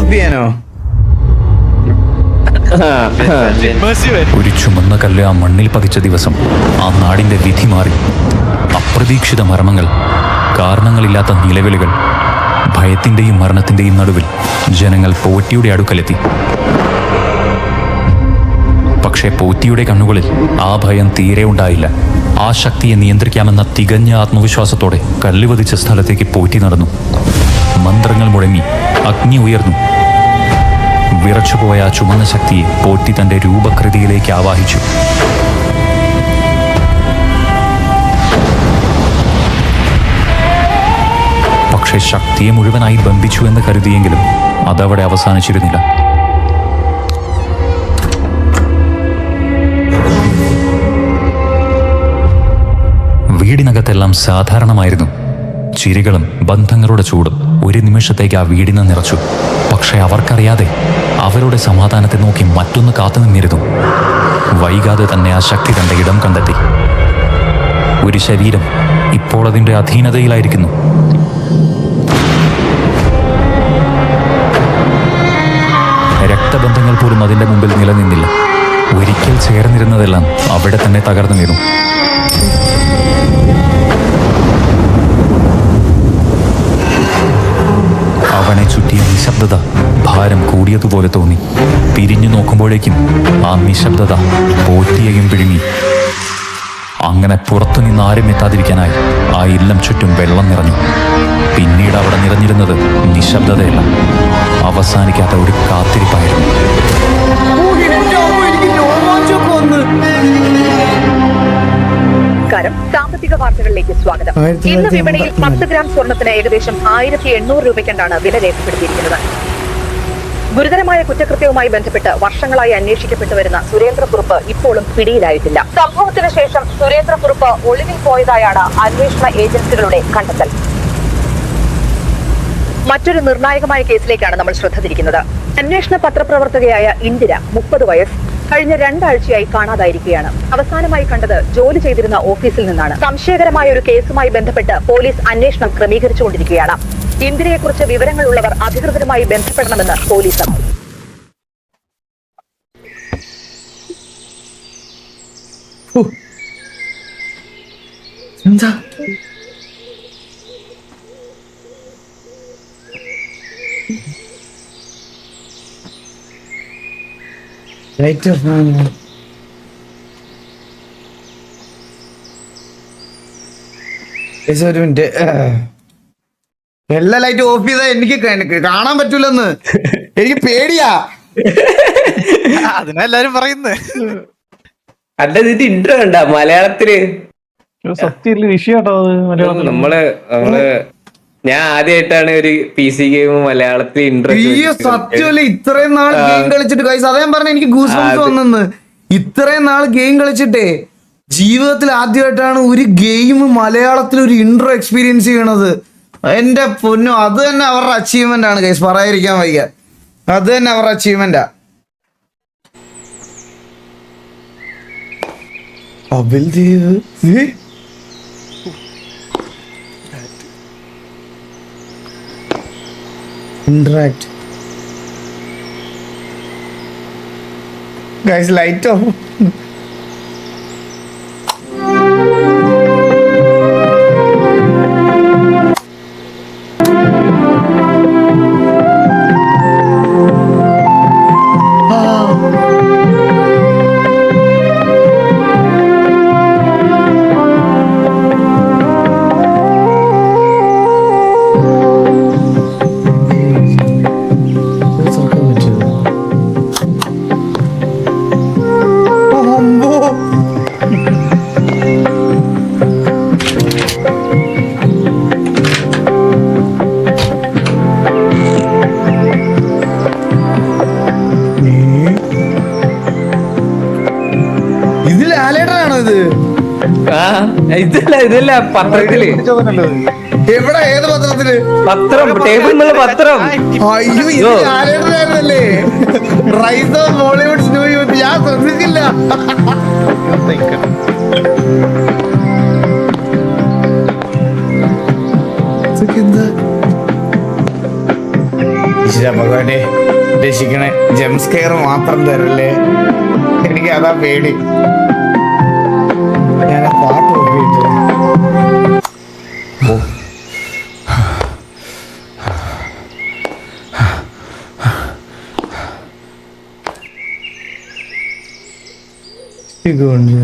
Of ചെയ്യാനോ? ഒരു ചുമന്ന കല്ല് ആ മണ്ണിൽ പതിച്ച ദിവസം ആ നാടിന്റെ വിധി മാറി. അപ്രതീക്ഷിത മരണങ്ങൾ, കാരണങ്ങളില്ലാത്ത നിലവിളികൾ, ഭയത്തിന്റെയും മരണത്തിന്റെയും നടുവിൽ ജനങ്ങൾ പോറ്റിയുടെ അടുക്കലെത്തി. പക്ഷേ പോറ്റിയുടെ കണ്ണുകളിൽ ആ ഭയം തീരെ ഉണ്ടായില്ല. ആ ശക്തിയെ നിയന്ത്രിക്കാമെന്ന തികഞ്ഞ ആത്മവിശ്വാസത്തോടെ കല്ല് പതിച്ച സ്ഥലത്തേക്ക് പോറ്റി നടന്നു. മന്ത്രങ്ങൾ മുഴങ്ങി, അഗ്നി ഉയർന്നു. വിറച്ചുപോയ ആ ചുമന്ന ശക്തിയെ പോറ്റി തന്റെ രൂപകൃതിയിലേക്ക് ആവാഹിച്ചു. പക്ഷെ ശക്തിയെ മുഴുവനായി ബന്ധിച്ചു എന്ന് കരുതിയെങ്കിലും അതവിടെ അവസാനിച്ചിരുന്നില്ല. വീടിനകത്തെല്ലാം സാധാരണമായിരുന്നു. ചിരികളും ബന്ധങ്ങളുടെ ചൂടും ഒരു നിമിഷത്തേക്ക് ആ വീടിനെ നിറച്ചു. പക്ഷെ അവർക്കറിയാതെ അവരുടെ സമാധാനത്തെ നോക്കി മറ്റൊന്ന് കാത്തു നിന്നിരുന്നു. വൈകാതെ തന്നെ ആ ശക്തി തന്റെ ഇടം കണ്ടെത്തി. ഒരു ശരീരം ഇപ്പോൾ അതിന്റെ അധീനതയിലായിരിക്കുന്നു. രക്തബന്ധങ്ങൾ പോലും അതിന്റെ മുമ്പിൽ നിലനിന്നില്ല. ഒരിക്കൽ ചേർന്നിരുന്നതെല്ലാം അവിടെ തന്നെ തകർന്നു വീണു. അവനെ ചുറ്റിയ നിശബ്ദത ഭാരം കൂടിയതുപോലെ തോന്നി. പിരിഞ്ഞു നോക്കുമ്പോഴേക്കും ആ നിശബ്ദത പോറ്റിയെയും പിഴുങ്ങി. അങ്ങനെ പുറത്തുനിന്ന് ആരും എത്താതിരിക്കാനായി ആ ഇല്ലം ചുറ്റും വെള്ളം നിറഞ്ഞു. പിന്നീട് അവിടെ നിറഞ്ഞിരുന്നത് നിശബ്ദതയല്ല, അവസാനിക്കാത്ത ഒരു കാത്തിരിപ്പായിരുന്നു. സാമ്പത്തിക വാർത്തകളിലേക്ക് സ്വാഗതം. ഇന്ന് വിപണിയിൽ 10 ഗ്രാം സ്വർണത്തിന് ഏകദേശം 1800 രൂപയ്ക്കാണ് വില രേഖപ്പെടുത്തിയിരിക്കുന്നത്. ഗുരുതരമായ കുറ്റകൃത്യവുമായി ബന്ധപ്പെട്ട് വർഷങ്ങളായി അന്വേഷിക്കപ്പെട്ടു വരുന്ന സുരേന്ദ്രക്കുറുപ്പ് ഇപ്പോഴും പിടിയിലായിട്ടില്ല. സംഭവത്തിന് ശേഷം സുരേന്ദ്രക്കുറുപ്പ് ഒളിവിൽ പോയതായാണ് അന്വേഷണ ഏജൻസികളുടെ കണ്ടെത്തൽ. മറ്റൊരു നിർണായകമായ കേസിലേക്കാണ് നമ്മൾ ശ്രദ്ധ തിരിക്കുന്നത്. അന്വേഷണ പത്രപ്രവർത്തകയായ ഇന്ദിര, 30 വയസ്സ്, കഴിഞ്ഞ 2 ആഴ്ചയായി കാണാതായിരിക്കുകയാണ്. അവസാനമായി കണ്ടത് ജോലി ചെയ്തിരുന്ന ഓഫീസിൽ നിന്നാണ്. സംശയകരമായ ഒരു കേസുമായി ബന്ധപ്പെട്ട് പോലീസ് അന്വേഷണം ക്രമീകരിച്ചുകൊണ്ടിരിക്കുകയാണ്. ഇന്ദിരയെക്കുറിച്ച് വിവരങ്ങളുള്ളവർ അധികൃതരുമായി ബന്ധപ്പെടണമെന്ന് പോലീസ് അറിയിച്ചു. ലൈറ്റ് ഓഫ് ആണ്. ഒരു മിനിറ്റ്, എല്ലാ ലൈറ്റ് ഓഫ് ചെയ്താ എനിക്ക് കാണാൻ പറ്റൂലെന്ന്. എനിക്ക് പേടിയാ. അതിനെല്ലാരും പറയുന്നത്. അല്ല, ഇത് ഇൻട്രോ കണ്ട മലയാളത്തില് സത്യം വിഷയം നമ്മള് ഞാൻ ആദ്യമായിട്ടാണ് ഒരു PC ഗെയിം മലയാളത്തിൽ ഇൻട്രോ. സത്യമല്ല, ഇത്രയും നാൾ ഗെയിം കളിച്ചിട്ട് ഗൈസ്, അതേ പറഞ്ഞ എനിക്ക് ഗൂസ് ബംസ് വന്നെന്ന്. ഇത്രയും നാൾ ഗെയിം കളിച്ചിട്ടേ ജീവിതത്തിൽ ആദ്യമായിട്ടാണ് ഒരു ഗെയിം മലയാളത്തിൽ ഒരു ഇൻട്രോ എക്സ്പീരിയൻസ് ചെയ്യണത്. എന്റെ പൊന്നോ, അത് തന്നെ അവരുടെ അച്ചീവ്മെന്റ് ആണ് ഗൈസ്, പറയാതിരിക്കാൻ വയ്യ. അത് തന്നെ അവരുടെ അച്ചീവ്മെന്റാ. Interact. Guys, light off. ഇതല്ല പത്രത്തില്. എവിടെ, ഏത് പത്രത്തില്? പത്രം, ടേബിൾ പത്രം. അയ്യോ, ആലേട്ടനായിരുന്നല്ലേ? Rise of Bollywood new youth. ഞാൻ ശ്രദ്ധിച്ചില്ല. ഭഗവാനെ, രക്ഷിക്കണേ, ജംസ്കെയർ മാത്രം തരല്ലേ, എനിക്ക് അതാ പേടി. ഞാൻ പാട്ട് നോക്കിയിട്ട് ഇതുകൊണ്ട്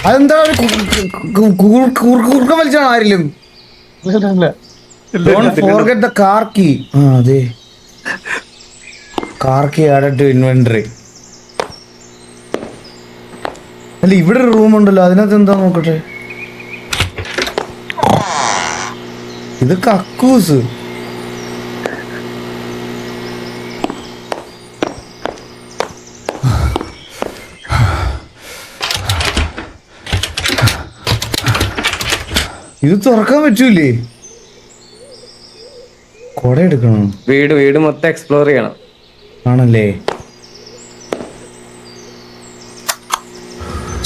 അതെന്താ കുറുക്ക വലിച്ചാണ് ആരിലും. Don't forget the car key. ആ അതെ, car key added to inventory. അല്ല ഇവിടെ ഒരു റൂം ഉണ്ടല്ലോ, അതിനകത്ത് എന്താ നോക്കട്ടെ. ഇത് കക്കൂസ്. ഇത് തുറക്കാൻ പറ്റൂലേ? കൊട എടുക്കണം. വീട് മൊത്തം എക്സ്പ്ലോർ ചെയ്യണം. ആണല്ലേ?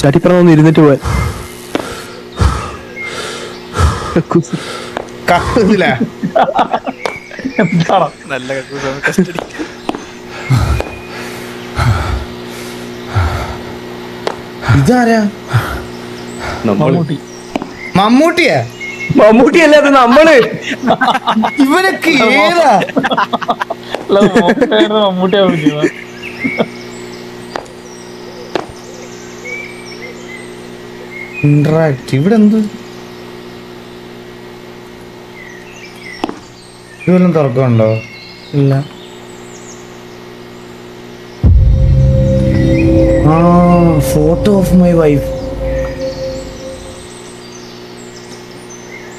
ചാറ്റിപ്പറന്ന് ഇരുന്നിട്ട് പോവാൻ. കക്കൂസില നല്ല ഇതാരാ? മമ്മൂട്ടിയാ? മമ്മൂട്ടിയല്ല, അത് നമ്മള്. ഇവനൊക്കെ ഏതാ? മമ്മൂട്ടിയാ വിളിക്കുന്നത്. ഇന്ററാക്ട് ഇവിടെ എന്ത്? ഇതുവല്ലം തുറക്കമുണ്ടോ? ഇല്ല. ആ, ഫോട്ടോ ഓഫ് മൈ വൈഫ്.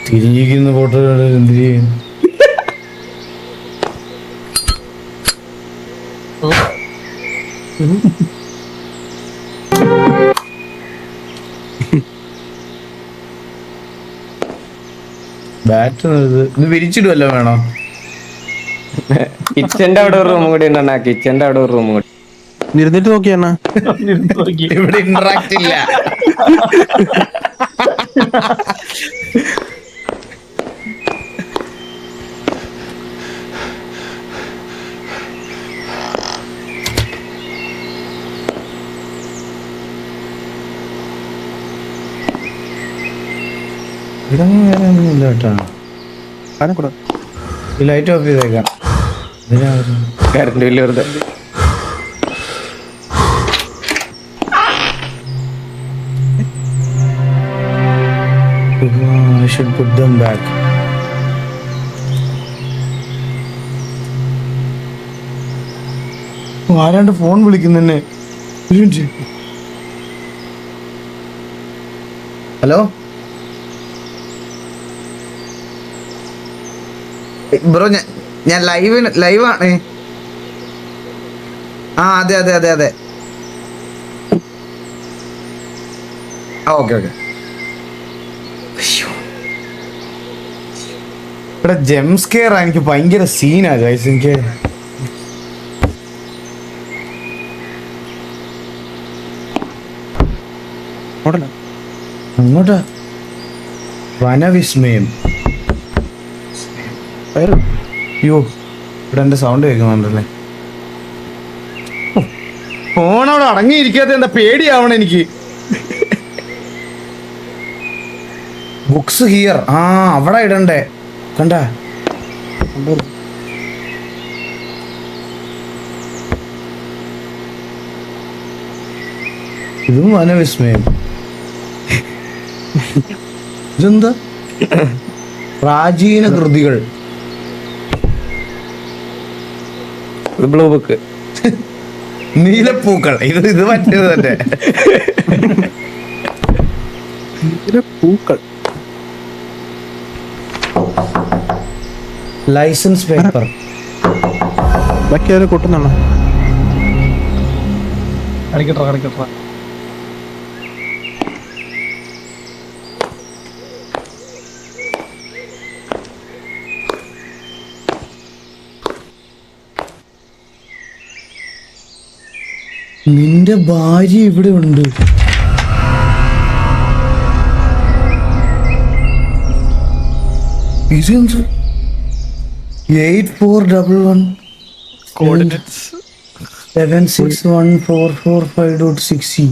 തിരിഞ്ഞിരിക്കുന്ന ഫോട്ടോ എന്ത് ചെയ്യും? ബാറ്റ് ഇത് വിരിച്ചിടുവല്ലോ വേണോ? കിച്ചന്റെ അവിടെ ഒരു റൂം കൂടി ഉണ്ടണ്ണാ, കിച്ചന്റെ അവിടെ ഒരു റൂം കൂടി. ഇരുന്നിട്ട് നോക്കിയാ ഇവിടെ ഇന്ററാക്ട് ഇല്ല. ഇവിടെ വേറെ ഒന്നുമില്ല കേട്ടോ. ഈ ലൈറ്റ് ഓഫ് ചെയ്തേക്കാം. കറണ്ട് ബില്ല് വെറുതെ. I should put them back. ആരാണ്ട് ഫോൺ വിളിക്കുന്നെ. ഹലോ ബ്രോ, ഞാൻ ലൈവാണ്. ആ അതെ അതെ അതെ അതെ. Okay okay. ഇവിടെ ജംസ്കെയർ എനിക്ക് ഭയങ്കര സീനാ ഗൈസ്. എനിക്ക് അങ്ങോട്ടാ വനവിസ്മയം. അയ്യോ, ഇവിടെ എന്റെ സൗണ്ട് കേൾക്കുന്നുണ്ടല്ലേ. ഫോൺ അവിടെ അടങ്ങിയിരിക്കാത്ത എന്താ പേടിയാവണം എനിക്ക്. Books here. ആ അവിടെ ഇടണ്ടേ, കണ്ട. ഇതും വനവിസ്മയം. ഇതെന്താ? പ്രാചീന കൃതികൾ. Blue book. നീലപ്പൂക്കൾ. ഇത് മറ്റേത് തന്നെ. പൂക്കൾ. Licence paper. ബാക്കി അവരെ കൊട്ടുന്നാണോ? കളിക്കട്ടെ. നിന്റെ ഭാര്യ ഇവിടെ ഉണ്ട്. ഇതെന്ത് 8411 കോർഡിനേറ്റ്സ് 761445.60.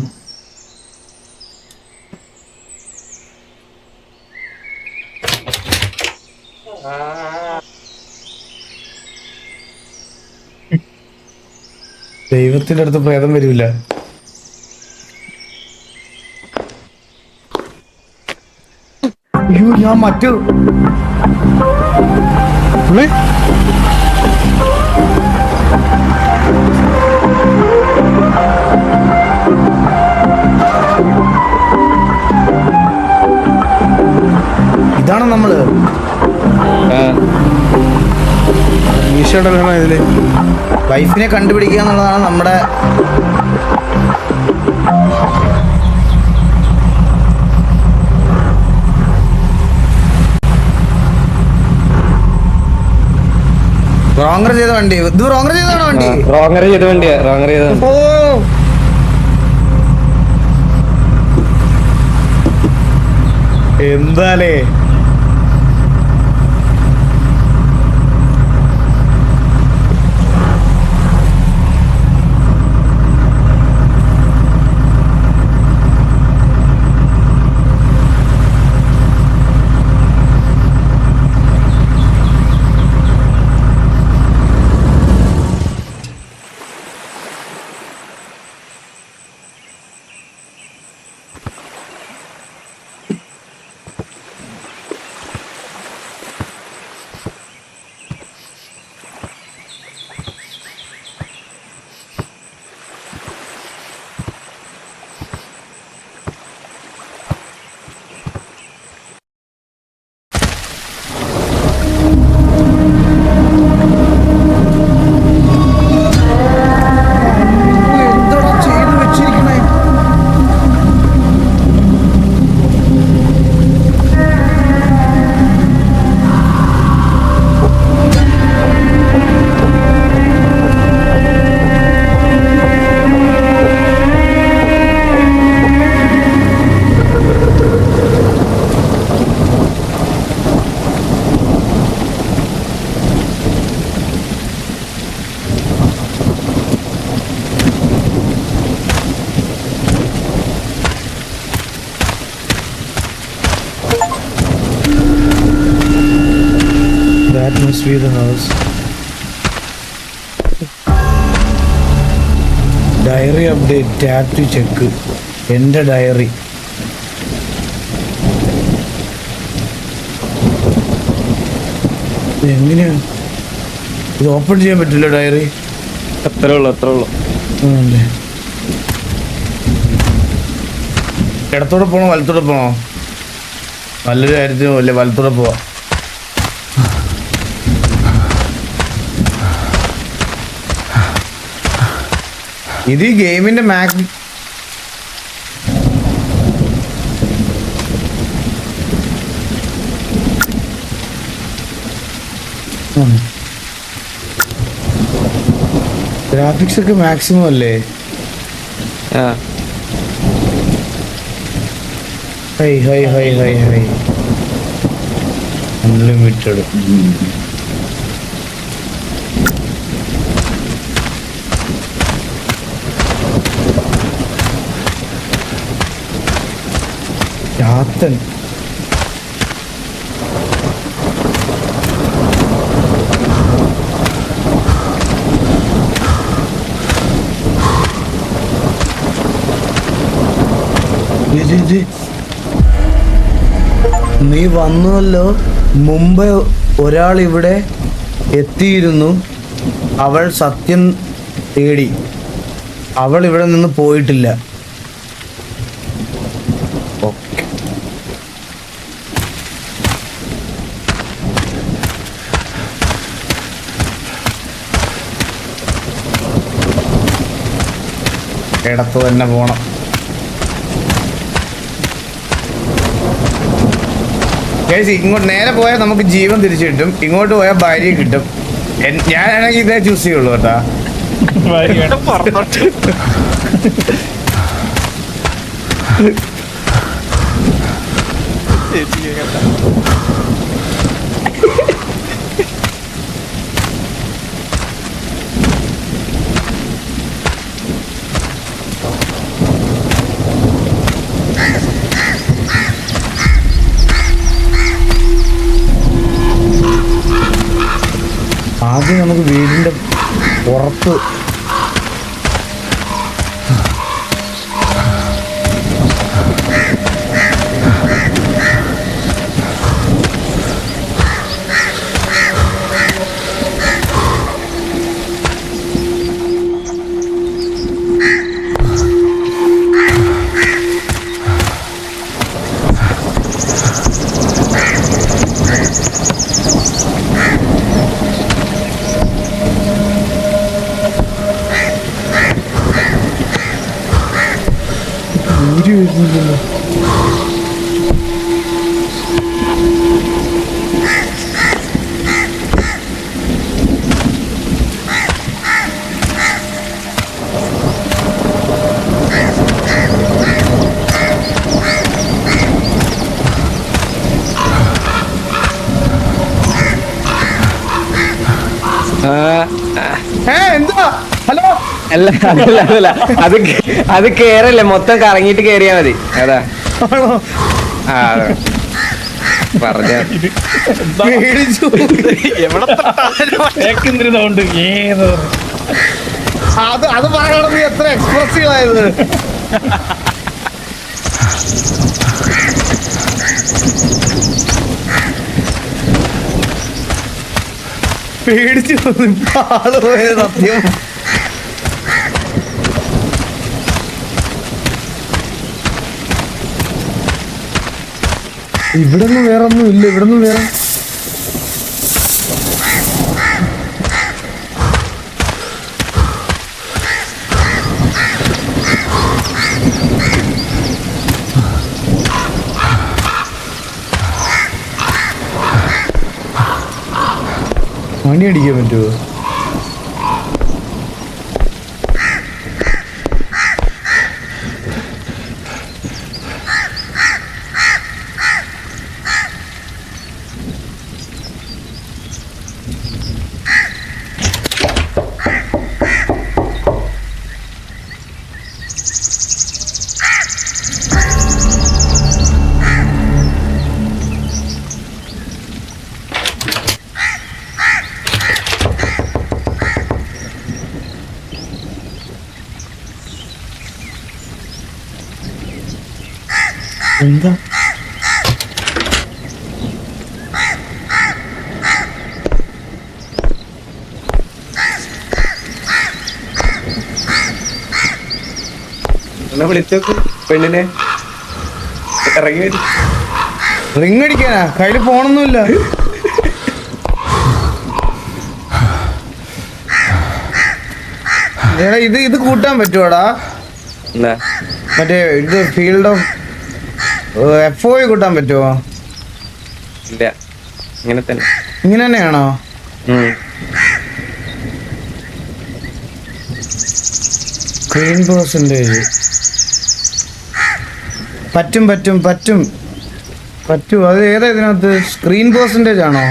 ദൈവത്തിന്റെ അടുത്ത് പ്രേതം വരില്ല. അയ്യോ ഞാൻ മറ്റു ഇതാണ് നമ്മള് ഈശോയുടെ ഇതില് വൈഫിനെ കണ്ടുപിടിക്കുക എന്നുള്ളതാണ് നമ്മുടെ റോങ്ങർ ചെയ്ത വണ്ടി. ഇത് റോങ്ങർ ചെയ്താണോ വണ്ടി? റോങ്ങർ ചെയ്ത വണ്ടിയാ, റോങ്ങർ ചെയ്ത വണ്ടി. ഓ എന്താലേ must be the house. Diary update. Tap to check. എൻ്റെ ഡയറി. എങ്ങനെയാ ഇത് ഓപ്പൺ ചെയ്യാൻ പറ്റില്ല? ഡയറി അത്രേ ഉള്ളു. ആണല്ലേ. ഇടത്തോടെ പോണോ വലത്തോടെ പോണോ? നല്ലൊരു കാര്യത്തിനും അല്ലേ വലത്തോടെ പോവാ. ഇത് ഈ ഗെയിമിന്റെ മാക്സ് ഗ്രാഫിക്സ് ഒക്കെ മാക്സിമം അല്ലേ? High high high high high unlimited. Chathan നീ വന്നുവല്ലോ. മുമ്പ് ഒരാൾ ഇവിടെ എത്തിയിരുന്നു. അവൾ സത്യം തേടി. അവൾ ഇവിടെ നിന്ന് പോയിട്ടില്ല. ഓക്കെ, ഇടത്ത് തന്നെ പോണം. ഇങ്ങോട്ട് നേരെ പോയാൽ നമുക്ക് ജീവൻ തിരിച്ചു കിട്ടും, ഇങ്ങോട്ട് പോയാൽ ഭാര്യയെ കിട്ടും. ഞാനാണെങ്കിൽ ഇതേ ചൂസ് ചെയ്യുള്ളൂ കേട്ടാ. ആദ്യം നമുക്ക് വീടിന്റെ പുറത്ത് ഊരി വരുന്നില്ലല്ലോ. എന്താ ഹലോ അല്ല അത് കേറല്ലേ, മൊത്തം കറങ്ങിട്ട് കേറിയാ മതി. അതാ ആ പറഞ്ഞ അത് പറയണം. നീ എത്ര എക്സ്പ്രസീവ് ആയത്. പേടിച്ചു ആള് പോയത് സത്യം. ഇവിടൊന്നും വേറെ ഒന്നും ഇല്ല. ഇവിടൊന്നും വേറെ മണി അടിക്കാൻ പറ്റുമോ? എന്താ വിളിച്ചോക്ക് പെണ്ണിനെ, ഇറങ്ങി വരും. റിങ് അടിക്കാനാ? കയ്യില് ഫോണൊന്നുമില്ല. എടാ ഇത് കൂട്ടാൻ പറ്റുവാടാ? എന്താ മറ്റേ ഇത് ഫീൽഡ് ഓഫ് FOI കൂട്ടാൻ പറ്റുമോ? ഇല്ല, ഇങ്ങനെ തന്നെ. ഇങ്ങനെ തന്നെയാണോ? സ്ക്രീൻ പെർസെന്റേജ് പറ്റും പറ്റും പറ്റും പറ്റും. അത് ഏതാ ഇതിനകത്ത്? സ്ക്രീൻ പെർസെന്റേജ് ആണോ?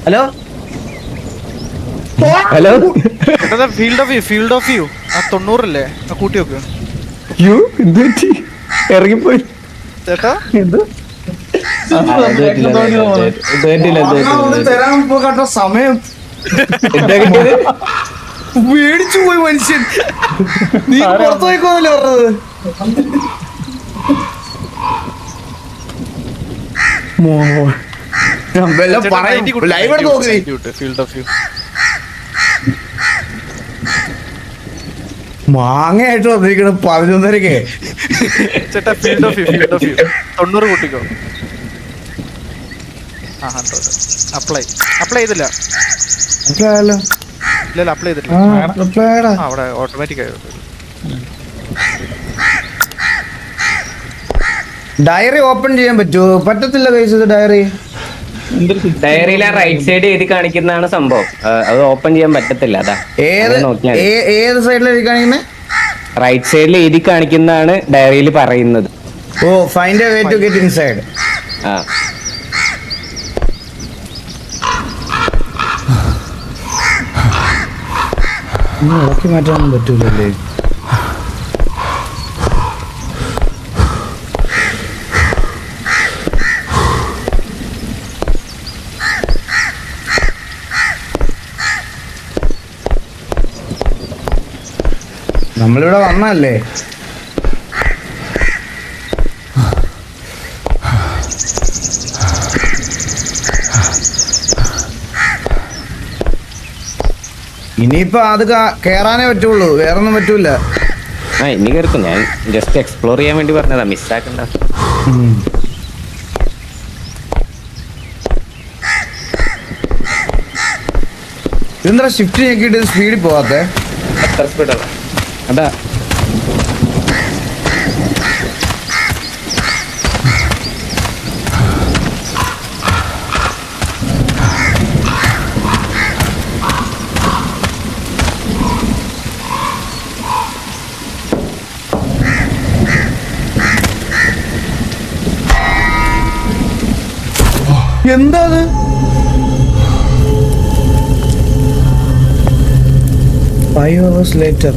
Hello hello field of view ആ 90 അല്ലേ? ആ കൂട്ടി വെക്ക് ഇറങ്ങിപ്പോയി ചേട്ടാ. തരാൻ കേട്ടോ സമയം. മേടിച്ചു പോയി മനുഷ്യൻ. നീ പുറത്തു പോയിക്കോന്നല്ലേ പറഞ്ഞത്? ലൈവ് എടുത്ത് നോക്കി. ഫീൽഡ് ഓഫ് വ്യൂ മാങ്ങയായിട്ട് വന്നിരിക്കണം 11:30. ചേട്ടാ ഫീൽഡ് ഓഫ് വ്യൂ 90 കൂട്ടിക്കോ. ആ 100 അപ്ലൈ ചെയ്തില്ല. മനസ്സിലായല്ലോ. ഇല്ല അപ്ലൈ ചെയ്തിട്ടില്ല. അവിടെ ഓട്ടോമാറ്റിക് ആയി. ഡയറി ഓപ്പൺ ചെയ്യാൻ പറ്റുമോ? പറ്റത്തില്ല കൈസ്. ഡയറി ഡയറിയിൽ ആ റൈറ്റ് സൈഡ് എഴുതി കാണിക്കുന്നതാണ് സംഭവം. അത് ഓപ്പൺ ചെയ്യാൻ പറ്റത്തില്ല. അതാ ഏത് നോക്കിയാൽ ഏത് സൈഡിലാണ് കാണിക്കുന്നത്? റൈറ്റ് സൈഡിൽ എഴുതി കാണിക്കുന്നതാണ് ഡയറിയിൽ പറയുന്നത്. ഓ, find a way to get inside. ആ ഇളക്കി മാറ്റാനൊന്നും പറ്റൂലല്ലേ? നമ്മളിവിടെ വന്നല്ലേ? ഇനിയിപ്പോ അത് കേറാനേ പറ്റുള്ളൂ, വേറൊന്നും പറ്റൂല. ഇനി കേൾക്കും. ഞാൻ ജസ്റ്റ് എക്സ്പ്ലോർ ചെയ്യാൻ വേണ്ടി പറഞ്ഞതാ, മിസ്സാക്കണ്ട. ഇതെന്താ ഷിഫ്റ്റ് ഞെക്കിയിട്ട് സ്പീഡിൽ പോവാത്തെ? എത്ര സ്പീഡാണ്? അതാ എന്താ അത്? Five hours later.